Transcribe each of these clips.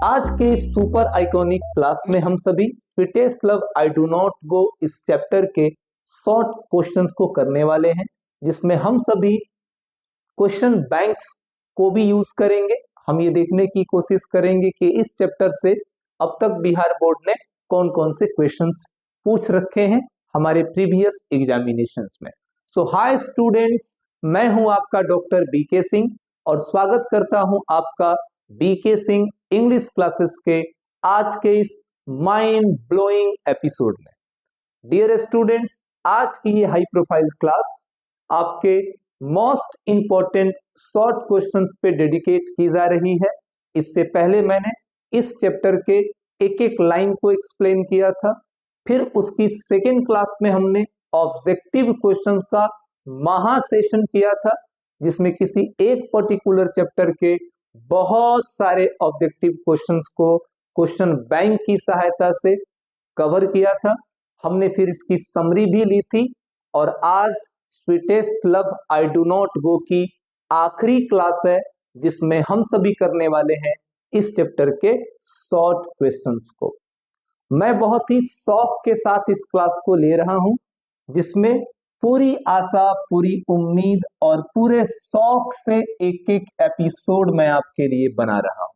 आज के इस सुपर आइकॉनिक क्लास में हम सभी sweetest love I do not गो इस चैप्टर के शॉर्ट क्वेश्चंस को करने वाले हैं, जिसमें हम सभी क्वेश्चन बैंक्स को भी यूज करेंगे। हम ये देखने की कोशिश करेंगे कि इस चैप्टर से अब तक बिहार बोर्ड ने कौन कौन से क्वेश्चंस पूछ रखे हैं हमारे प्रीवियस एग्जामिनेशंस में। सो हाय स्टूडेंट्स, मैं हूं आपका डॉक्टर बीके सिंह और स्वागत करता हूं आपका बीके सिंह इंग्लिश क्लासेस के आज के इस माइंड ब्लोइंग एपिसोड में। डियर स्टूडेंट्स, आज की ये हाई प्रोफाइल क्लास आपके मोस्ट इंपॉर्टेंट शॉर्ट क्वेश्चंस पे डेडिकेट की जा रही है। इससे पहले मैंने इस चैप्टर के एक एक लाइन को एक्सप्लेन किया था, फिर उसकी सेकेंड क्लास में हमने ऑब्जेक्टिव क्वेश्चंस का महा सेशन किया था, जिसमें किसी एक पर्टिकुलर चैप्टर के बहुत सारे ऑब्जेक्टिव क्वेश्चंस को क्वेश्चन बैंक की सहायता से कवर किया था। हमने फिर इसकी समरी भी ली थी और आज sweetest love I do not गो की आखिरी क्लास है, जिसमें हम सभी करने वाले हैं इस चैप्टर के शॉर्ट क्वेश्चंस को। मैं बहुत ही शौक के साथ इस क्लास को ले रहा हूं, जिसमें पूरी आशा, पूरी उम्मीद और पूरे शौक से एक एक एपिसोड मैं आपके लिए बना रहा हूं,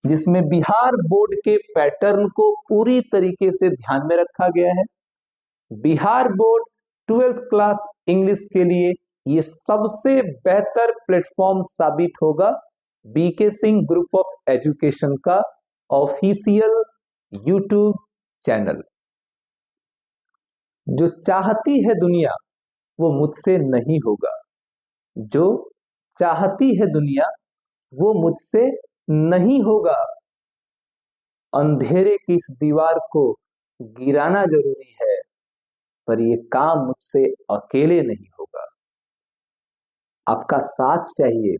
जिसमें बिहार बोर्ड के पैटर्न को पूरी तरीके से ध्यान में रखा गया है। Bihar board 12th class English के लिए ये सबसे बेहतर प्लेटफॉर्म साबित होगा B K Singh group of education का ऑफिशियल यूट्यूब चैनल। जो चाहती है दुनिया वो मुझसे नहीं होगा, जो चाहती है दुनिया वो मुझसे नहीं होगा। अंधेरे की इस दीवार को गिराना जरूरी है, पर ये काम मुझसे अकेले नहीं होगा। आपका साथ चाहिए।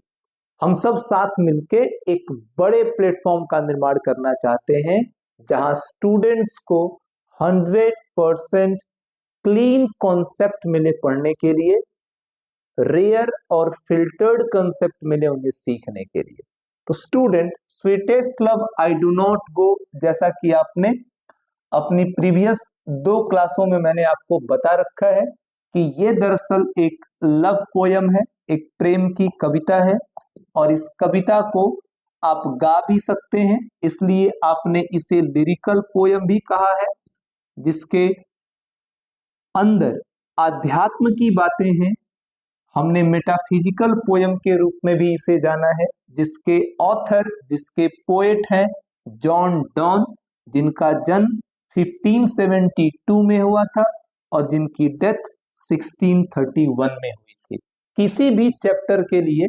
हम सब साथ मिलके एक बड़े प्लेटफॉर्म का निर्माण करना चाहते हैं, जहां स्टूडेंट्स को 100% क्लीन कॉन्सेप्ट मिले पढ़ने के लिए, रेयर और फिल्टर्ड कॉन्सेप्ट मिले उन्हें सीखने के लिए। तो student, sweetest love I do not गो, जैसा कि आपने अपनी प्रीवियस 2 क्लासों में मैंने आपको बता रखा है कि ये दरअसल एक लव पोयम है, एक प्रेम की कविता है, और इस कविता को आप गा भी सकते हैं, इसलिए आपने इसे लिरिकल पोयम भी कहा है, जिसके अंदर आध्यात्म की बातें हैं। हमने मेटाफिजिकल पोयम के रूप में भी इसे जाना है, जिसके ऑथर, जिसके पोएट हैं जॉन डॉन, जिनका जन्म 1572 में हुआ था और जिनकी डेथ 1631 में हुई थी। किसी भी चैप्टर के लिए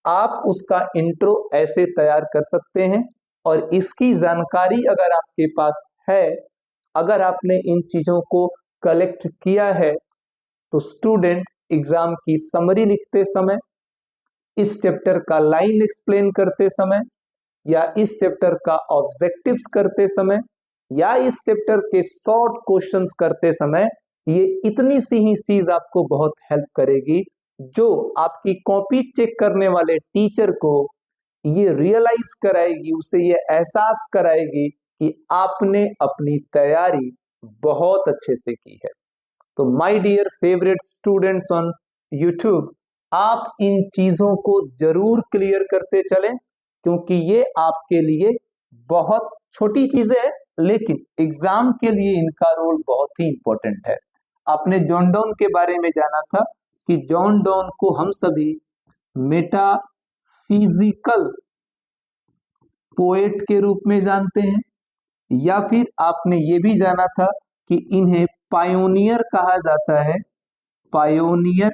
आप उसका इंट्रो ऐसे तैयार कर सकते हैं, और इसकी जानकारी अगर आपके पास है, अगर आपने इन चीजों को कलेक्ट किया है, तो स्टूडेंट एग्जाम की समरी लिखते समय, इस चैप्टर का लाइन एक्सप्लेन करते समय, या इस चैप्टर का ऑब्जेक्टिव्स करते समय, या इस चैप्टर के शॉर्ट क्वेश्चंस करते समय, ये इतनी सी ही चीज आपको बहुत हेल्प करेगी, जो आपकी कॉपी चेक करने वाले टीचर को ये रियलाइज कराएगी, उसे ये एहसास कराएगी कि आपने अपनी तैयारी बहुत अच्छे से की है। तो my dear favourite students on YouTube, आप इन चीजों को जरूर क्लियर करते चलें, क्योंकि ये आपके लिए बहुत छोटी चीजें हैं, लेकिन एग्जाम के लिए इनका रोल बहुत ही इंपॉर्टेंट है। आपने जॉन डॉन के बारे में जाना था कि जॉन डॉन को हम सभी मेटाफिजिकल पोएट के रूप में जानते हैं, या फिर आपने ये भी जाना था कि इन्हें पायोनियर कहा जाता है, पायोनियर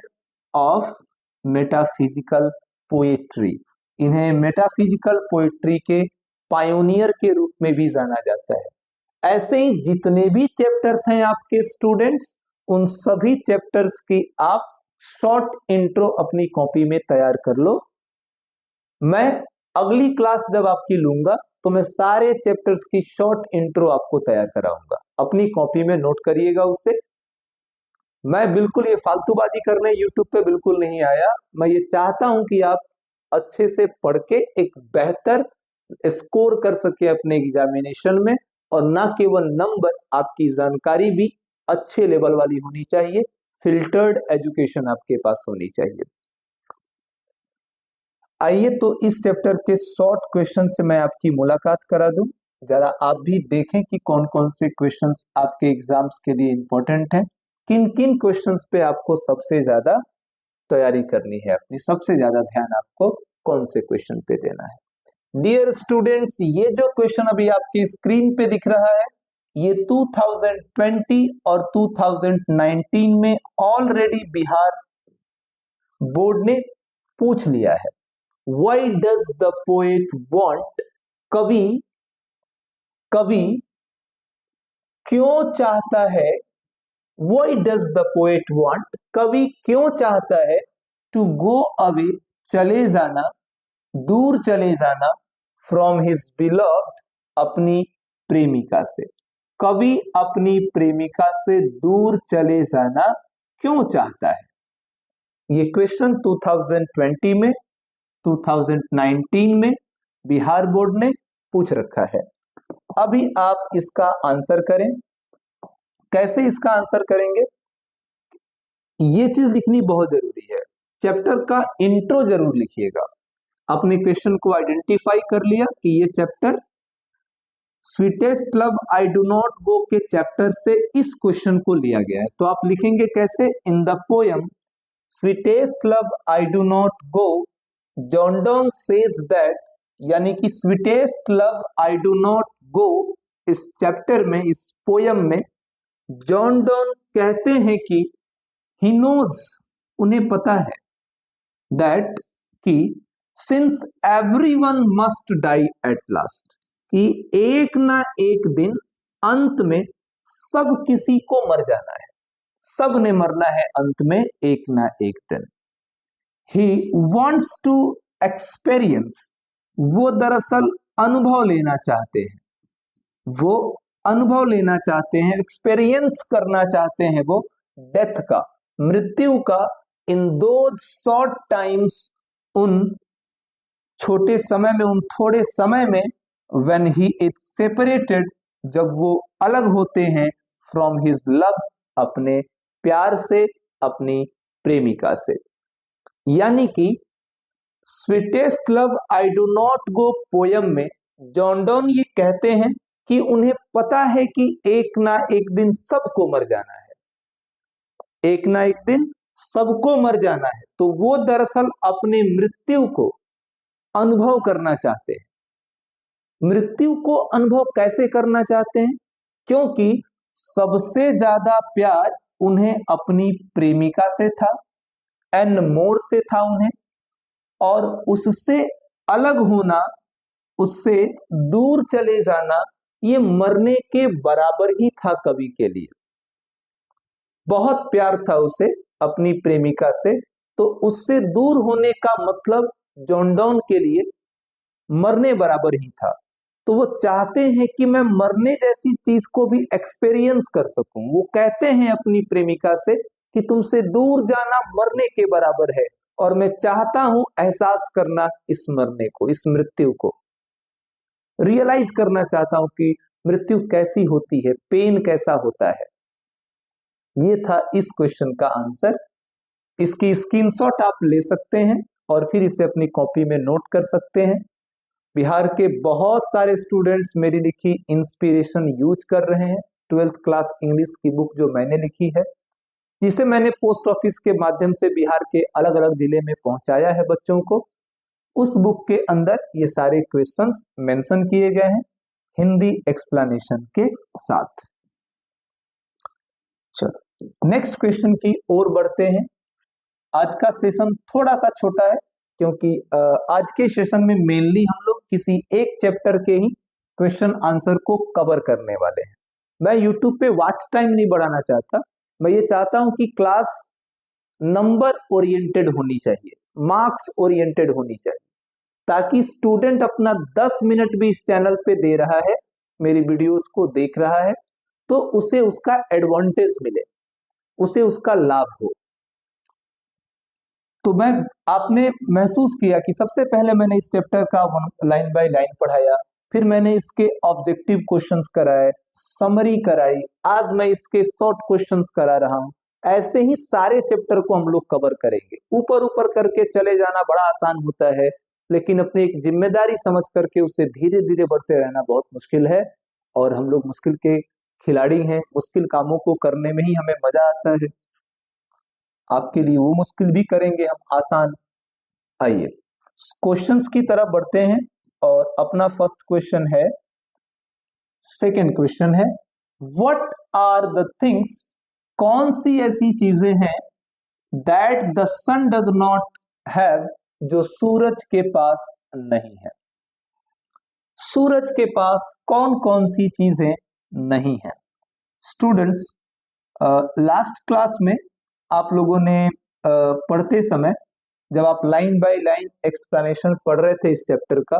ऑफ मेटाफिजिकल पोएट्री। इन्हें मेटाफिजिकल पोएट्री के पायोनियर के रूप में भी जाना जाता है। ऐसे ही जितने भी चैप्टर्स हैं आपके स्टूडेंट्स, उन सभी चैप्टर्स की आप शॉर्ट इंट्रो अपनी कॉपी में तैयार कर लो। मैं अगली क्लास जब आपकी लूंगा तो मैं सारे चैप्टर्स की शॉर्ट इंट्रो आपको तैयार कराऊंगा, अपनी कॉपी में नोट करिएगा उसे। मैं बिल्कुल ये फालतूबाजी करने यूट्यूब पे बिल्कुल नहीं आया। मैं ये चाहता हूं कि आप अच्छे से पढ़ के एक बेहतर स्कोर कर सके अपने एग्जामिनेशन में, और ना केवल नंबर, आपकी जानकारी भी अच्छे लेवल वाली होनी चाहिए, फिल्टर्ड एजुकेशन आपके पास होनी चाहिए। आइए तो इस चैप्टर के शॉर्ट क्वेश्चन से मैं आपकी मुलाकात करा दूं, जरा आप भी देखें कि कौन कौन से क्वेश्चंस आपके एग्जाम्स के लिए इंपॉर्टेंट हैं, किन किन क्वेश्चंस पे आपको सबसे ज्यादा तैयारी करनी है, अपनी सबसे ज्यादा ध्यान आपको कौन से क्वेश्चन पे देना है। डियर स्टूडेंट्स, ये जो क्वेश्चन अभी आपकी स्क्रीन पे दिख रहा है, ये 2020 और 2019 में ऑलरेडी बिहार बोर्ड ने पूछ लिया है। Why does the poet want? कवि क्यों चाहता है? Why does the poet want? कवि क्यों चाहता है to go away, चले जाना, दूर चले जाना, from his beloved, अपनी प्रेमिका से। कवि अपनी प्रेमिका से दूर चले जाना क्यों चाहता है? ये क्वेश्चन 2020 में, 2019 में बिहार बोर्ड ने पूछ रखा है। अभी आप इसका आंसर करें। कैसे इसका आंसर करेंगे? ये चीज लिखनी बहुत जरूरी है। चैप्टर का इंट्रो जरूर लिखिएगा। आपने क्वेश्चन को आइडेंटिफाई कर लिया कि ये chapter sweetest love I do not गो के चैप्टर से इस क्वेश्चन को लिया गया है, तो आप लिखेंगे कैसे? In the poem sweetest love I do not go, John Donne says that, यानी कि sweetest love I do not गो, इस चैप्टर में, इस पोयम में जॉन डॉन कहते हैं कि ही नोज, उन्हें पता है, दैट, कि since everyone must die at last, कि एक ना एक दिन अंत में सब किसी को मर जाना है, सब ने मरना है अंत में एक ना एक दिन। He wants to experience, वो दरअसल अनुभव लेना चाहते हैं, वो अनुभव लेना चाहते हैं, एक्सपीरियंस करना चाहते हैं वो डेथ का, मृत्यु का, इन दो शॉर्ट टाइम्स, उन छोटे समय में, उन थोड़े समय में, when he is separated, जब वो अलग होते हैं, from his love, अपने प्यार से, अपनी प्रेमिका से। यानी कि sweetest love I do not go poem में जॉन डॉन ये कहते हैं कि उन्हें पता है कि एक ना एक दिन सबको मर जाना है, एक ना एक दिन सबको मर जाना है, तो वो दरअसल अपने मृत्यु को अनुभव करना चाहते हैं। मृत्यु को अनुभव कैसे करना चाहते हैं? क्योंकि सबसे ज्यादा प्यार उन्हें अपनी प्रेमिका से था, एंड मोर से था उन्हें, और उससे अलग होना, उससे दूर चले जाना, ये मरने के बराबर ही था कवि के लिए। बहुत प्यार था उसे अपनी प्रेमिका से, तो उससे दूर होने का मतलब जॉन डॉन के लिए मरने बराबर ही था। तो वो चाहते हैं कि मैं मरने जैसी चीज को भी एक्सपीरियंस कर सकूं। वो कहते हैं अपनी प्रेमिका से कि तुमसे दूर जाना मरने के बराबर है, और मैं चाहता हूं एहसास करना इस मरने को, इस मृत्यु को रियलाइज करना चाहता हूं कि मृत्यु कैसी होती है, पेन कैसा होता है। ये था इस क्वेश्चन का आंसर। इसकी स्क्रीनशॉट आप ले सकते हैं और फिर इसे अपनी कॉपी में नोट कर सकते हैं। बिहार के बहुत सारे स्टूडेंट्स मेरी लिखी इंस्पिरेशन यूज कर रहे हैं। 12th क्लास इंग्लिश की बुक जो मैंने लिखी है, जिसे मैंने पोस्ट ऑफिस के माध्यम से बिहार के अलग अलग जिले में पहुंचाया है बच्चों को, उस बुक के अंदर ये सारे क्वेश्चंस मेंशन किए गए हैं हिंदी एक्सप्लेनेशन के साथ। चलो नेक्स्ट क्वेश्चन की ओर बढ़ते हैं। आज का सेशन थोड़ा सा छोटा है, क्योंकि आज के सेशन में मेनली हम लोग किसी एक चैप्टर के ही क्वेश्चन आंसर को कवर करने वाले हैं। मैं यूट्यूब पे वॉच टाइम नहीं बढ़ाना चाहता, मैं ये चाहता हूं कि क्लास नंबर ओरिएंटेड होनी चाहिए, मार्क्स ओरिएंटेड होनी चाहिए, ताकि स्टूडेंट अपना 10 मिनट भी इस चैनल पे दे रहा है, मेरी वीडियोस को देख रहा है, तो उसे उसका एडवांटेज मिले, उसे उसका लाभ हो। तो मैं आपने महसूस किया कि सबसे पहले मैंने इस चैप्टर का लाइन बाय लाइन पढ़ाया, फिर मैंने इसके ऑब्जेक्टिव क्वेश्चंस कराए, समरी कराई, आज मैं इसके शॉर्ट क्वेश्चंस करा रहा हूं। ऐसे ही सारे चैप्टर को हम लोग कवर करेंगे। ऊपर ऊपर करके चले जाना बड़ा आसान होता है, लेकिन अपनी एक जिम्मेदारी समझ करके उससे धीरे धीरे बढ़ते रहना बहुत मुश्किल है। और हम लोग मुश्किल के खिलाड़ी हैं, मुश्किल कामों को करने में ही हमें मजा आता है। आपके लिए वो मुश्किल भी करेंगे हम आसान। आइए क्वेश्चंस की तरफ बढ़ते हैं और अपना फर्स्ट क्वेश्चन है, सेकंड क्वेश्चन है, व्हाट आर द थिंग्स, कौन सी ऐसी चीजें हैं that the sun does not have, जो सूरज के पास नहीं है। सूरज के पास कौन कौन सी चीजें नहीं है। स्टूडेंट्स, लास्ट क्लास में आप लोगों ने पढ़ते समय जब आप लाइन बाय लाइन एक्सप्लेनेशन पढ़ रहे थे इस चैप्टर का,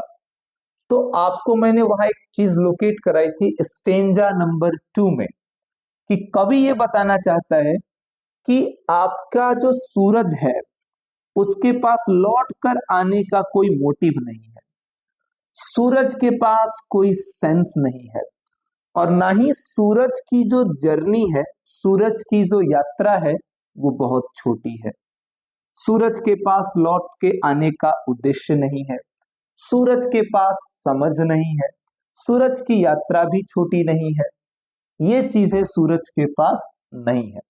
तो आपको मैंने वहां एक चीज लोकेट कराई थी स्टेंजा नंबर 2 में, कि कवि ये बताना चाहता है कि आपका जो सूरज है उसके पास लौट कर आने का कोई मोटिव नहीं है, सूरज के पास कोई सेंस नहीं है, और ना ही सूरज की जो जर्नी है, सूरज की जो यात्रा है वो बहुत छोटी है। सूरज के पास लौट के आने का उद्देश्य नहीं है, सूरज के पास समझ नहीं है, सूरज की यात्रा भी छोटी नहीं है। ये चीजें सूरज के पास नहीं है।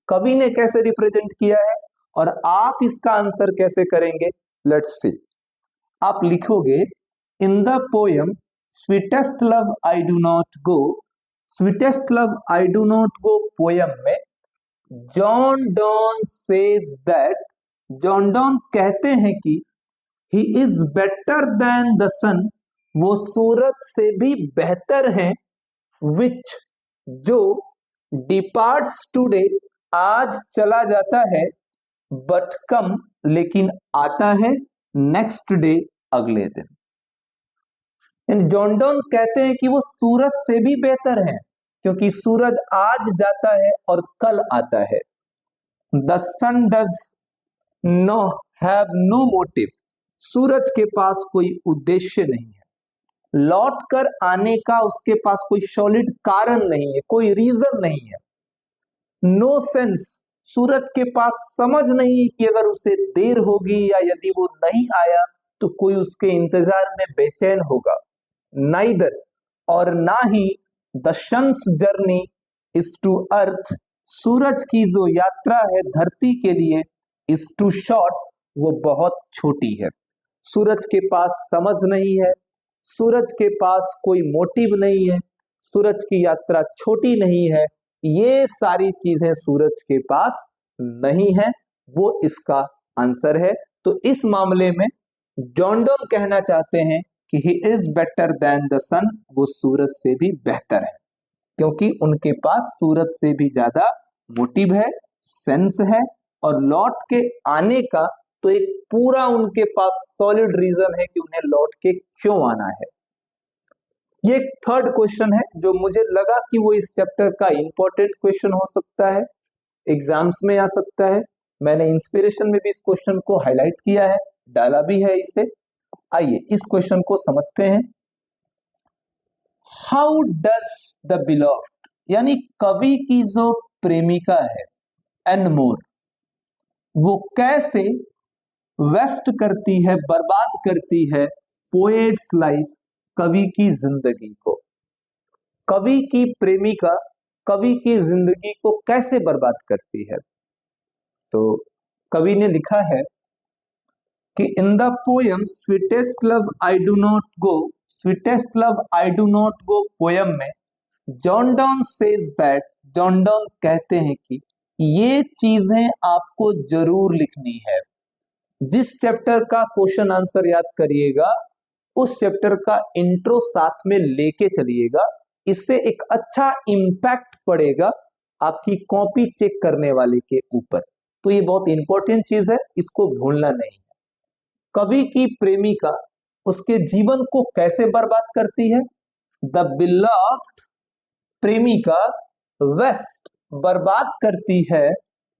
कवि ने कैसे रिप्रेजेंट किया है और आप इसका आंसर कैसे करेंगे, लेट्स सी। आप लिखोगे, in the poem sweetest love I do not go, sweetest love I do not go poem में John Donne says that, John Donne कहते हैं कि he is better than the sun, वो सूरज से भी बेहतर हैं, विच, जो डिपार्ट्स टुडे, आज चला जाता है, बट कम, लेकिन आता है, नेक्स्ट डे, अगले दिन। जॉन डॉन कहते हैं कि वो सूरज से भी बेहतर है, क्योंकि सूरज आज जाता है और कल आता है। The sun does no have no motive, सूरज के पास कोई उद्देश्य नहीं है, लौट कर आने का उसके पास कोई सॉलिड कारण नहीं है, कोई रीजन नहीं है। नो सेंस, सूरज के पास समझ नहीं है कि अगर उसे देर होगी या यदि वो नहीं आया तो कोई उसके इंतजार में बेचैन होगा। नाइदर, और ना ही the sun's journey is to earth, सूरज की जो यात्रा है धरती के लिए, इज टू शॉर्ट, वो बहुत छोटी है। सूरज के पास समझ नहीं है, सूरज के पास कोई मोटिव नहीं है, सूरज की यात्रा छोटी नहीं है, ये सारी चीजें सूरज के पास नहीं है, वो इसका आंसर है। तो इस मामले में जॉन डॉन कहना चाहते हैं कि he is better than the sun, वो सूरज से भी बेहतर है, क्योंकि उनके पास सूरज से भी ज्यादा मोटिव है, सेंस है, और लौट के आने का तो एक पूरा उनके पास सॉलिड रीजन है कि उन्हें लौट के क्यों आना है। ये एक थर्ड क्वेश्चन है जो मुझे लगा कि वो इस चैप्टर का इंपॉर्टेंट क्वेश्चन हो सकता है, एग्जाम्स में आ सकता है। मैंने इंस्पिरेशन में भी इस क्वेश्चन को हाईलाइट किया है, डाला भी है इसे। आइए इस क्वेश्चन को समझते हैं। हाउ डज द बिलव्ड, यानी कवि की जो प्रेमिका है, एंड मोर, वो कैसे वेस्ट करती है, बर्बाद करती है, पोएट्स लाइफ, कवि की जिंदगी को। कवि की प्रेमिका कवि की जिंदगी को कैसे बर्बाद करती है। तो कवि ने लिखा है कि in the poem sweetest love I do not go, sweetest love I do not go poem में John Donne says that, John Donne कहते हैं कि ये चीजें आपको जरूर लिखनी है। जिस चैप्टर का क्वेश्चन आंसर याद करिएगा उस चैप्टर का इंट्रो साथ में लेके चलिएगा, इससे एक अच्छा इंपैक्ट पड़ेगा आपकी कॉपी चेक करने वाले के ऊपर। तो ये बहुत इंपॉर्टेंट चीज है, इसको भूलना नहीं है। कवि की प्रेमिका उसके जीवन को कैसे बर्बाद करती है। द बिलव्ड, प्रेमिका, वेस्ट, बर्बाद करती है,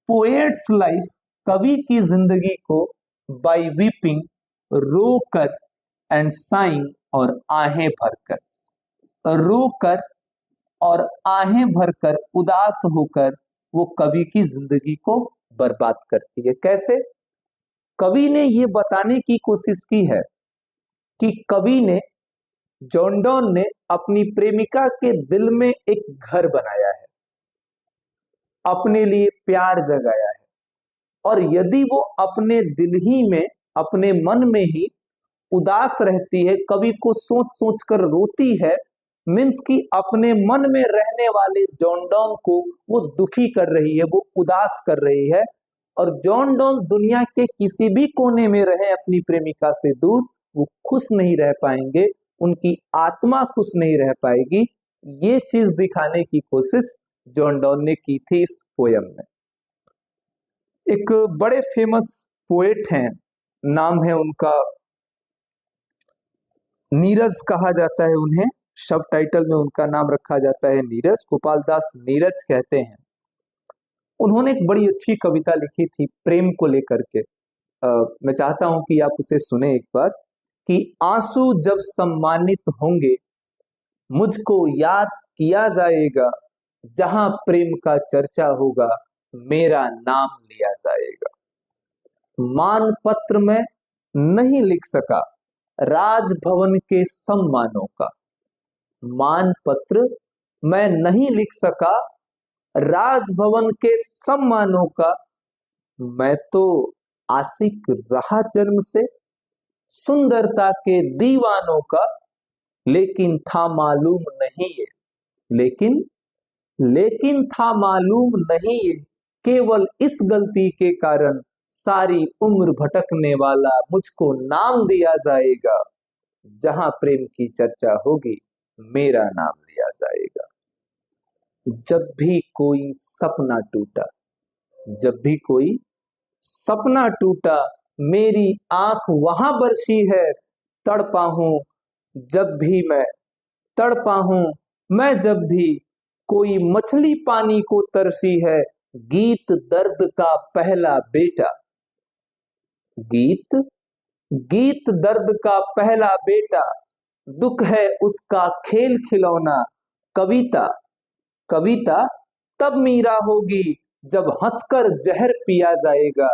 पोएट्स लाइफ, कवि की जिंदगी को बाई वीपिंग, रो कर एंड साइंग, और आहें भरकर, रो कर और आहें भरकर, उदास होकर वो कवि की जिंदगी को बर्बाद करती है। कैसे? कवि ने ये बताने की कोशिश की है कि कवि ने, जॉन डॉन ने अपनी प्रेमिका के दिल में एक घर बनाया है, अपने लिए प्यार जगाया है, और यदि वो अपने दिल ही में, अपने मन में ही उदास रहती है, कवि को सोच सोच कर रोती है, मीन्स कि अपने मन में रहने वाले जॉन डॉन को वो दुखी कर रही है, वो उदास कर रही है। और जॉन डॉन दुनिया के किसी भी कोने में रहे अपनी प्रेमिका से दूर, वो खुश नहीं रह पाएंगे, उनकी आत्मा खुश नहीं रह पाएगी। ये चीज दिखाने की कोशिश जॉन डॉन ने की थी इस पोयम में। एक बड़े फेमस पोएट हैं, नाम है उनका, नीरज कहा जाता है उन्हें, सब टाइटल में उनका नाम रखा जाता है नीरज, गोपाल दास नीरज कहते हैं। उन्होंने एक बड़ी अच्छी कविता लिखी थी प्रेम को लेकर के। मैं चाहता हूं कि आप उसे सुने एक बार, कि आंसू जब सम्मानित होंगे, मुझको याद किया जाएगा, जहां प्रेम का चर्चा होगा, मेरा नाम लिया जाएगा। मानपत्र में नहीं लिख सका राजभवन के सम्मानों का, मानपत्र मैं नहीं लिख सका राजभवन के सम्मानों का, मैं तो आशिक रहा जन्म से सुंदरता के दीवानों का, लेकिन था मालूम नहीं है, लेकिन था मालूम नहीं है, केवल इस गलती के कारण सारी उम्र भटकने वाला मुझको नाम दिया जाएगा, जहां प्रेम की चर्चा होगी, मेरा नाम लिया जाएगा। जब भी कोई सपना टूटा, जब भी कोई सपना टूटा, मेरी आंख वहां बरसी है, तड़पा हूं जब भी मैं, तड़पा हूं मैं जब भी, कोई मछली पानी को तरसी है, गीत दर्द का पहला बेटा, गीत गीत दर्द का पहला बेटा, दुख है उसका खेल खिलौना, कविता कविता तब मीरा होगी, जब हंसकर जहर पिया जाएगा,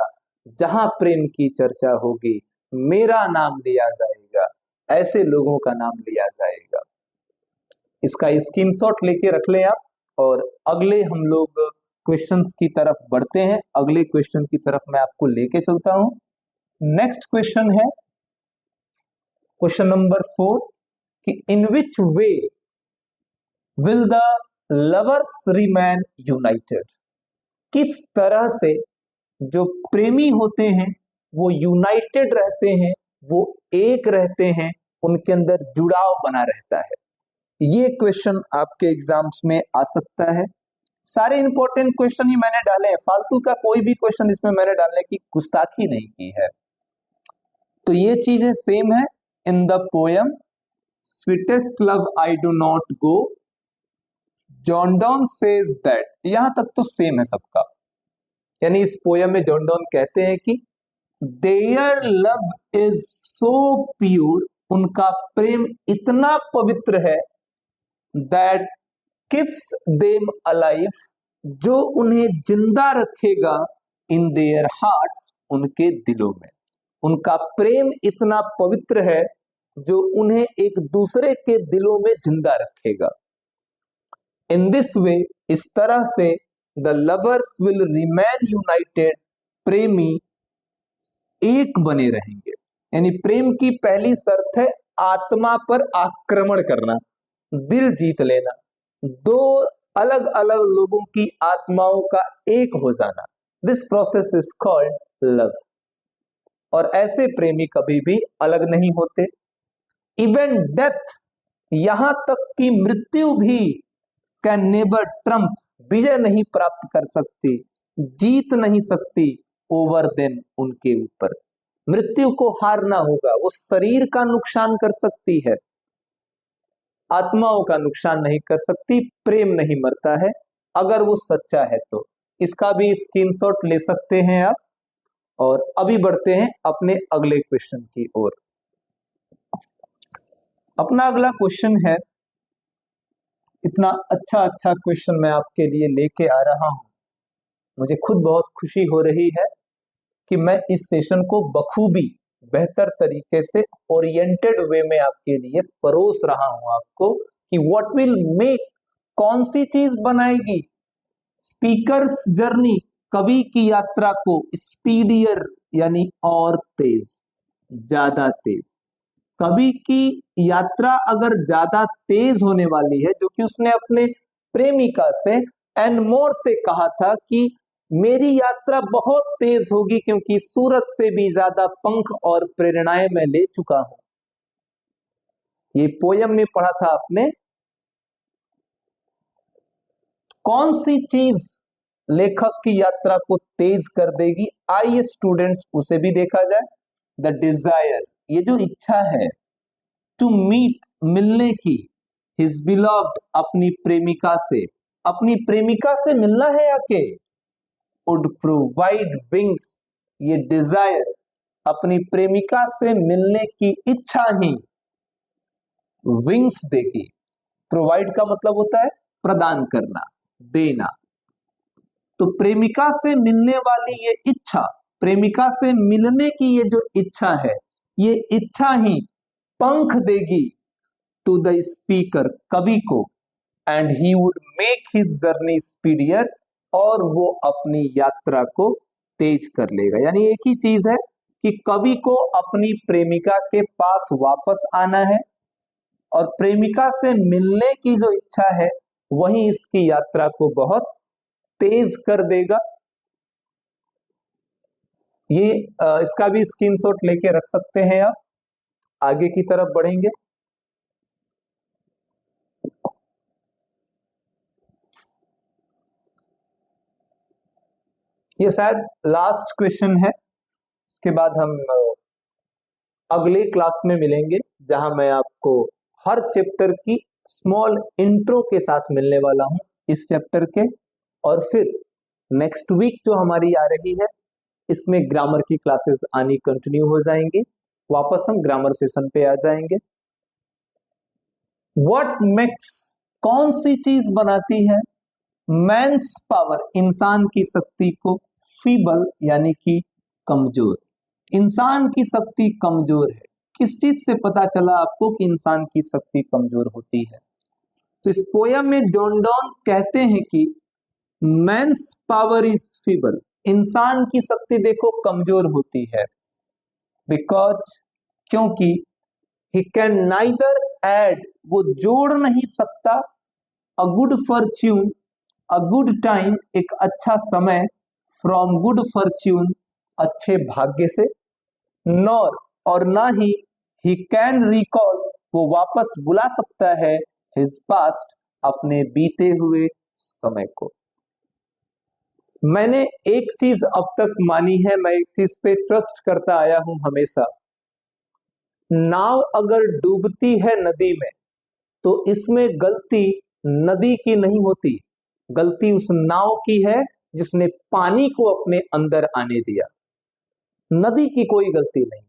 जहां प्रेम की चर्चा होगी, मेरा नाम लिया जाएगा, ऐसे लोगों का नाम लिया जाएगा। इसका स्क्रीनशॉट लेके रख लें आप, और अगले हम लोग क्वेश्चंस की तरफ बढ़ते हैं। अगले क्वेश्चन की तरफ मैं आपको लेके चलता हूं। नेक्स्ट क्वेश्चन है क्वेश्चन नंबर 4, कि in which way will the lovers remain united, किस तरह से जो प्रेमी होते हैं वो यूनाइटेड रहते हैं, वो एक रहते हैं, उनके अंदर जुड़ाव बना रहता है। ये क्वेश्चन आपके एग्जाम्स में आ सकता है। सारे इंपॉर्टेंट क्वेश्चन ही मैंने डाले हैं, फालतू का कोई भी क्वेश्चन इसमें मैंने डालने की गुस्ताखी नहीं की है। तो ये चीजें सेम है। In the poem sweetest love I do not go, John Donne says that, यहां तक तो सेम है सबका। यानी इस पोयम में जॉन डॉन कहते हैं कि their love is so pure, उनका प्रेम इतना पवित्र है, दैट कीप्स देम अलाइव, जो उन्हें जिंदा रखेगा, इन देयर हार्ट्स, उनके दिलों में। उनका प्रेम इतना पवित्र है जो उन्हें एक दूसरे के दिलों में जिंदा रखेगा। इन दिस वे, इस तरह से, the lovers will remain United, प्रेमी एक बने रहेंगे। यानी प्रेम की पहली शर्त है आत्मा पर आक्रमण करना, दिल जीत लेना, दो अलग अलग लोगों की आत्माओं का एक हो जाना। This process is called love. और ऐसे प्रेमी कभी भी अलग नहीं होते। इवन डेथ, यहां तक कि मृत्यु भी, कैन नेवर ट्रम्प, विजय नहीं प्राप्त कर सकती, जीत नहीं सकती, ओवर देम, उनके ऊपर। मृत्यु को हारना होगा, वो शरीर का नुकसान कर सकती है, आत्माओं का नुकसान नहीं कर सकती। प्रेम नहीं मरता है, अगर वो सच्चा है तो। इसका भी स्क्रीनशॉट ले सकते हैं आप। और अभी बढ़ते हैं अपने अगले क्वेश्चन की ओर। अपना अगला क्वेश्चन है, इतना अच्छा अच्छा क्वेश्चन मैं आपके लिए लेके आ रहा हूं, मुझे खुद बहुत खुशी हो रही है कि मैं इस सेशन को बखूबी बेहतर तरीके से ओरिएंटेड वे में आपके लिए परोस रहा हूं आपको, कि व्हाट विल मेक, कौन सी चीज बनाएगी स्पीकर्स जर्नी, कवि की यात्रा को स्पीडियर यानी और तेज, ज्यादा तेज। कवि की यात्रा अगर ज्यादा तेज होने वाली है, जो कि उसने अपने प्रेमिका से एंड मोर से कहा था कि मेरी यात्रा बहुत तेज होगी क्योंकि सूरज से भी ज्यादा पंख और प्रेरणाएं मैं ले चुका हूं। ये पोयम में पढ़ा था आपने। कौन सी चीज लेखक की यात्रा को तेज कर देगी? आइए स्टूडेंट्स उसे भी देखा जाए। द डिजायर, ये जो इच्छा है, टू मीट, मिलने की, हिज बिलव्ड, अपनी प्रेमिका से, अपनी प्रेमिका से मिलना है आके, वुड प्रोवाइड विंग्स, ये डिजायर, अपनी प्रेमिका से मिलने की इच्छा ही विंग्स देगी। प्रोवाइड का मतलब होता है प्रदान करना, देना। तो प्रेमिका से मिलने वाली ये इच्छा, प्रेमिका से मिलने की ये जो इच्छा है, ये इच्छा ही पंख देगी टू द स्पीकर, कवि को, and he would make his journey speedier, और वो अपनी यात्रा को तेज कर लेगा। यानी एक ही चीज है कि कवि को अपनी प्रेमिका के पास वापस आना है, और प्रेमिका से मिलने की जो इच्छा है वही इसकी यात्रा को बहुत तेज कर देगा। ये इसका भी स्क्रीनशॉट लेके रख सकते हैं आप। आगे की तरफ बढ़ेंगे। ये शायद लास्ट क्वेश्चन है, इसके बाद हम अगले क्लास में मिलेंगे, जहां मैं आपको हर चैप्टर की स्मॉल इंट्रो के साथ मिलने वाला हूं इस चैप्टर के। और फिर नेक्स्ट वीक जो हमारी आ रही है, इसमें ग्रामर की क्लासेस आनी कंटिन्यू हो जाएंगी, वापस हम ग्रामर सेशन पे आ जाएंगे। व्हाट मेक्स, कौन सी चीज बनाती है मैंस पावर, इंसान की शक्ति को, फीबल यानी कि कमजोर। इंसान की शक्ति कमजोर है। किस चीज से पता चला आपको कि इंसान की शक्ति कमजोर होती है? तो इस पोयम में जॉन डॉन कहते हैं कि मैंस पावर इज फीबल, इंसान की शक्ति देखो कमजोर होती है, बिकॉज, क्योंकि ही कैन नाइदर ऐड, वो जोड़ नहीं सकता, a good Fortune, a good time, एक अच्छा समय, फ्रॉम गुड फॉर्च्यून, अच्छे भाग्य से, नॉर, और ना ही कैन रिकॉल, वो वापस बुला सकता है, हिज पास्ट, अपने बीते हुए समय को। मैंने एक चीज अब तक मानी है, मैं एक चीज पे ट्रस्ट करता आया हूं हमेशा, नाव अगर डूबती है नदी में तो इसमें गलती नदी की नहीं होती, गलती उस नाव की है जिसने पानी को अपने अंदर आने दिया। नदी की कोई गलती नहीं।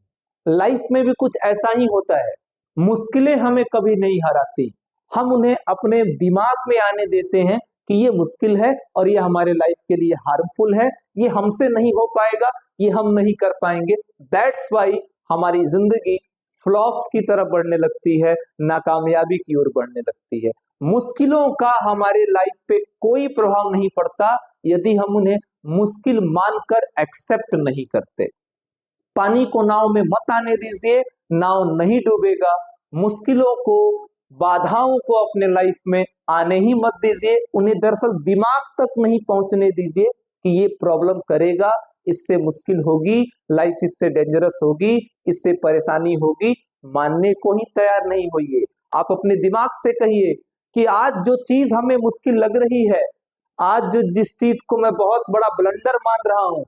लाइफ में भी कुछ ऐसा ही होता है, मुश्किलें हमें कभी नहीं हराती, हम उन्हें अपने दिमाग में आने देते हैं कि ये मुश्किल है और ये हमारे लाइफ के लिए हार्मफुल है, ये हमसे नहीं हो पाएगा, ये हम नहीं कर पाएंगे। दैट्स वाई हमारी जिंदगी फ्लॉप्स की तरफ बढ़ने लगती है, नाकामयाबी की ओर बढ़ने लगती है। मुश्किलों का हमारे लाइफ पे कोई प्रभाव नहीं पड़ता यदि हम उन्हें मुश्किल मानकर एक्सेप्ट नहीं करते। पानी को नाव में मत आने दीजिए, नाव नहीं डूबेगा। मुश्किलों को, बाधाओं को अपने लाइफ में आने ही मत दीजिए, उन्हें दरअसल दिमाग तक नहीं पहुंचने दीजिए कि ये प्रॉब्लम करेगा, इससे मुश्किल होगी, लाइफ इससे डेंजरस होगी, इससे परेशानी होगी। मानने को ही तैयार नहीं होइए। आप अपने दिमाग से कहिए कि आज जो चीज हमें मुश्किल लग रही है, आज जो जिस चीज को मैं बहुत बड़ा ब्लंडर मान रहा हूं,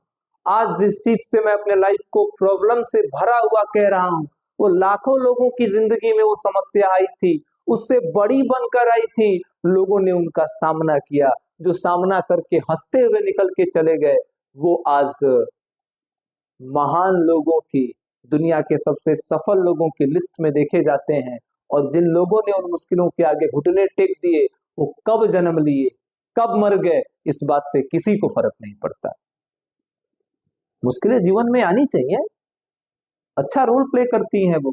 आज जिस चीज से मैं अपने लाइफ को प्रॉब्लम से भरा हुआ कह रहा हूं, वो लाखों लोगों की जिंदगी में वो समस्या आई थी, उससे बड़ी बनकर आई थी, लोगों ने उनका सामना किया, जो सामना करके हंसते हुए निकल के चले गए, वो आज महान लोगों की, दुनिया के सबसे सफल लोगों की लिस्ट में देखे जाते हैं। और जिन लोगों ने उन मुश्किलों के आगे घुटने टेक दिए, वो कब जन्म लिए, कब मर गए, इस बात से किसी को फर्क नहीं पड़ता। मुश्किलें जीवन में आनी चाहिए, अच्छा रोल प्ले करती हैं वो।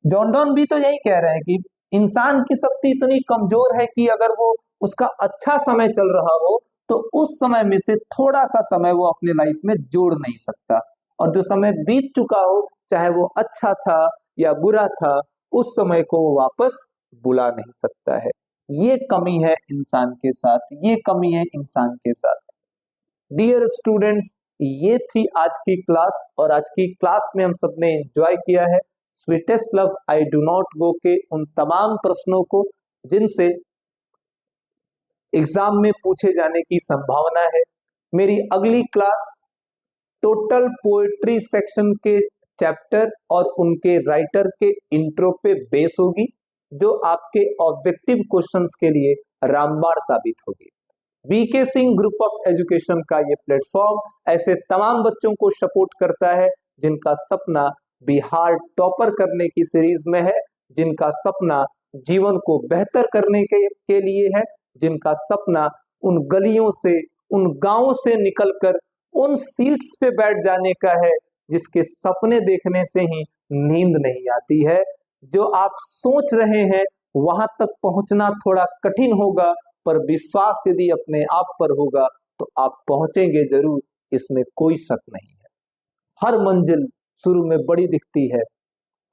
जॉन डॉन भी तो यही कह रहे हैं कि इंसान की शक्ति इतनी कमजोर है कि अगर वो उसका अच्छा समय चल रहा हो तो उस समय में से थोड़ा सा समय वो अपने लाइफ में जोड़ नहीं सकता, और जो समय बीत चुका हो, चाहे वो अच्छा था या बुरा था, उस समय को वो वापस बुला नहीं सकता है। ये कमी है इंसान के साथ, ये कमी है इंसान के साथ। डियर स्टूडेंट्स, ये थी आज की क्लास, और आज की क्लास में हम सबने एंजॉय किया है sweetest love I do not गो के उन तमाम प्रश्नों को जिनसे एग्जाम में पूछे जाने की संभावना है। मेरी अगली क्लास टोटल पोएट्री सेक्शन के चैप्टर और उनके राइटर के इंट्रो पे बेस होगी, जो आपके ऑब्जेक्टिव क्वेश्चंस के लिए रामबाण साबित होगी। B K Singh group of education का ये प्लेटफॉर्म ऐसे तमाम बच्चों को सपोर्ट करता है जिनका सपना बिहार टॉपर करने की सीरीज में है, जिनका सपना जीवन को बेहतर करने के लिए है, जिनका सपना उन गलियों से, उन गांवों से निकलकर उन सीट्स पे बैठ जाने का है जिसके सपने देखने से ही नींद नहीं आती है। जो आप सोच रहे हैं वहां तक पहुंचना थोड़ा कठिन होगा, पर विश्वास यदि अपने आप पर होगा तो आप पहुंचेंगे जरूर, इसमें कोई शक नहीं है। हर मंजिल शुरू में बड़ी दिखती है।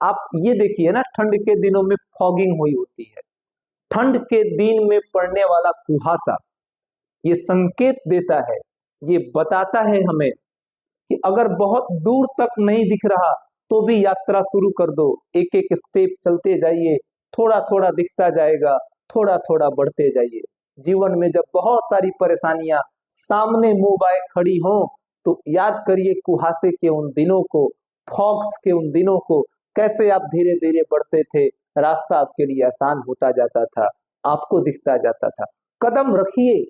आप ये देखिए ना, ठंड के दिनों में फॉगिंग हुई होती है, ठंड के दिन में पड़ने वाला कुहासा ये संकेत देता है, ये बताता है हमें कि अगर बहुत दूर तक नहीं दिख रहा तो भी यात्रा शुरू कर दो, एक एक स्टेप चलते जाइए, थोड़ा थोड़ा दिखता जाएगा, थोड़ा थोड़ा बढ़ते जाइए। जीवन में जब बहुत सारी परेशानियां सामने मुंह आए खड़ी हो तो याद करिए कुहासे के उन दिनों को, फॉग्स के उन दिनों को, कैसे आप धीरे धीरे बढ़ते थे, रास्ता आपके लिए आसान होता जाता था, आपको दिखता जाता था। कदम रखिए,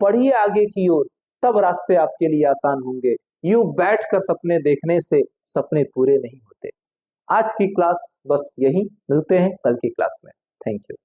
बढ़िए आगे की ओर, तब रास्ते आपके लिए आसान होंगे। यूं बैठकर सपने देखने से सपने पूरे नहीं होते। आज की क्लास बस यही, मिलते हैं कल की क्लास में। Thank you.